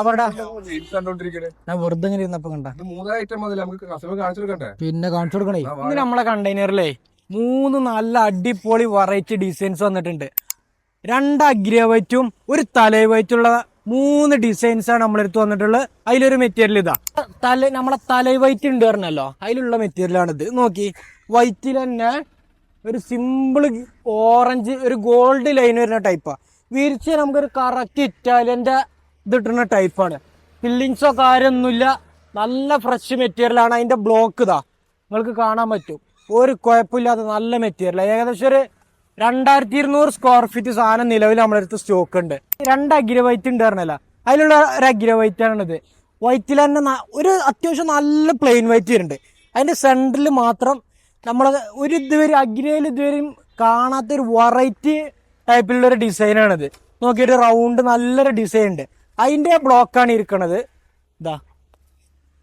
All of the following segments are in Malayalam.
അവരുടെ ഞാൻ വെറുതെ ഇങ്ങനെ ഇരുന്നപ്പോ കണ്ട പിന്നെ കാണിച്ചു കൊടുക്കണേ. ഇന്ന് നമ്മളെ കണ്ടെയ്നറിലേ 3 നല്ല അടിപൊളി വെറൈറ്റി ഡിസൈൻസ് വന്നിട്ടുണ്ട്. 2 അഗ്രവൈറ്റും ഒരു തലവൈറ്റുള്ള 3 ഡിസൈൻസ് ആണ് നമ്മളെടുത്ത് വന്നിട്ടുള്ളത്. അതിലൊരു മെറ്റീരിയൽ ഇതാ നമ്മളെ തലവൈറ്റ് ഉണ്ട് പറഞ്ഞല്ലോ, അതിലുള്ള മെറ്റീരിയൽ ആണിത്. നോക്കി, വൈറ്റിൽ തന്നെ ഒരു സിമ്പിൾ ഓറഞ്ച് ഒരു ഗോൾഡ് ലൈൻ വരുന്ന ടൈപ്പാ. വിരിച്ച് നമുക്കൊരു കറക്റ്റ് ഇറ്റാലിയന്റെ ഇത് ഇട്ടുന്ന ടൈപ്പാണ്. ഫില്ലിങ്സോ കാര്യമൊന്നുമില്ല, നല്ല ഫ്രഷ് മെറ്റീരിയലാണ്. അതിന്റെ ബ്ലോക്ക് ഇതാ നിങ്ങൾക്ക് കാണാൻ പറ്റും, ഒരു കുഴപ്പമില്ലാത്ത നല്ല മെറ്റീരിയൽ. ഏകദേശം ഒരു 2200 സ്ക്വയർ ഫീറ്റ് സാധനം നിലവിൽ നമ്മളടുത്ത് സ്റ്റോക്ക് ഉണ്ട്. 2 അഗ്രവൈറ്റ് ഉണ്ട് പറഞ്ഞല്ല, അതിലുള്ള ഒരു അഗ്രവൈറ്റ് ആണിത്. വൈറ്റിൽ തന്നെ ഒരു അത്യാവശ്യം നല്ല പ്ലെയിൻ വൈറ്റ് വരുന്നുണ്ട്. അതിന്റെ സെന്ററിൽ മാത്രം നമ്മൾ ഒരു ഇതുവരെ അഗ്രയിൽ ഇതുവരെയും കാണാത്തൊരു വെറൈറ്റി ടൈപ്പിലുള്ളൊരു ഡിസൈനാണിത്. നോക്കിയൊരു റൗണ്ട് നല്ലൊരു ഡിസൈൻ ഉണ്ട്. അതിന്റെ ബ്ലോക്കാണ് ഇരിക്കണത്. ഇതാ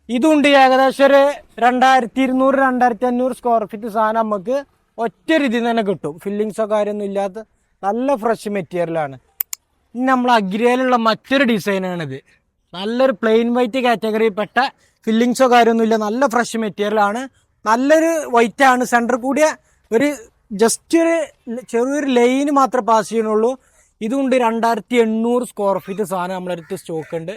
ഇതുണ്ട്. ഏകദേശം ഒരു 2200-2500 സ്ക്വയർ ഫീറ്റ് സാധനം നമുക്ക് ഒറ്റ രീതിയിൽ തന്നെ കിട്ടും. ഫില്ലിങ്സോ കാര്യമൊന്നും ഇല്ലാത്ത നല്ല ഫ്രഷ് മെറ്റീരിയലാണ്. ഇനി നമ്മൾ അഗ്രയിലുള്ള മറ്റൊരു ഡിസൈനാണിത്. നല്ലൊരു പ്ലെയിൻ വൈറ്റ് കാറ്റഗറിയിൽപ്പെട്ട ഫില്ലിങ്സോ കാര്യമൊന്നും ഇല്ല, നല്ല ഫ്രഷ് മെറ്റീരിയലാണ്. നല്ലൊരു വൈറ്റ് ആണ്. സെൻറ്റർ കൂടിയ ഒരു ജസ്റ്റ് ഒരു ചെറിയൊരു ലൈന് മാത്രമേ പാസ് ചെയ്യണുള്ളൂ. ഇതുകൊണ്ട് 2800 സ്ക്വയർ ഫീറ്റ് സാധനം നമ്മളടുത്ത് സ്റ്റോക്ക് ഉണ്ട്.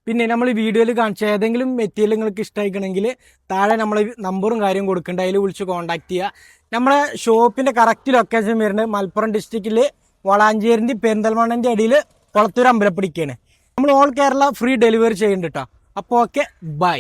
പിന്നെ നമ്മൾ വീഡിയോയിൽ കാണിച്ച ഏതെങ്കിലും മെറ്റീരിയൽ നിങ്ങൾക്ക് ഇഷ്ടമായിക്കണമെങ്കിൽ താഴെ നമ്മൾ നമ്പറും കാര്യം കൊടുക്കുന്നുണ്ട്, അതിൽ വിളിച്ച് കോൺടാക്ട് ചെയ്യുക. നമ്മളെ ഷോപ്പിന്റെ കറക്റ്റ് ലൊക്കേഷൻ വരുന്നത് മലപ്പുറം ഡിസ്ട്രിക്റ്റിൽ വളാഞ്ചേരിന്റെ പെരിന്തൽമണ്ണന്റെ അടിയിൽ കൊളത്തൂർ അമ്പലപ്പടിക്കാണ്. നമ്മൾ ഓൾ കേരള ഫ്രീ ഡെലിവറി ചെയ്യുന്നുണ്ട് കേട്ടോ. അപ്പോൾ ഓക്കെ, ബൈ.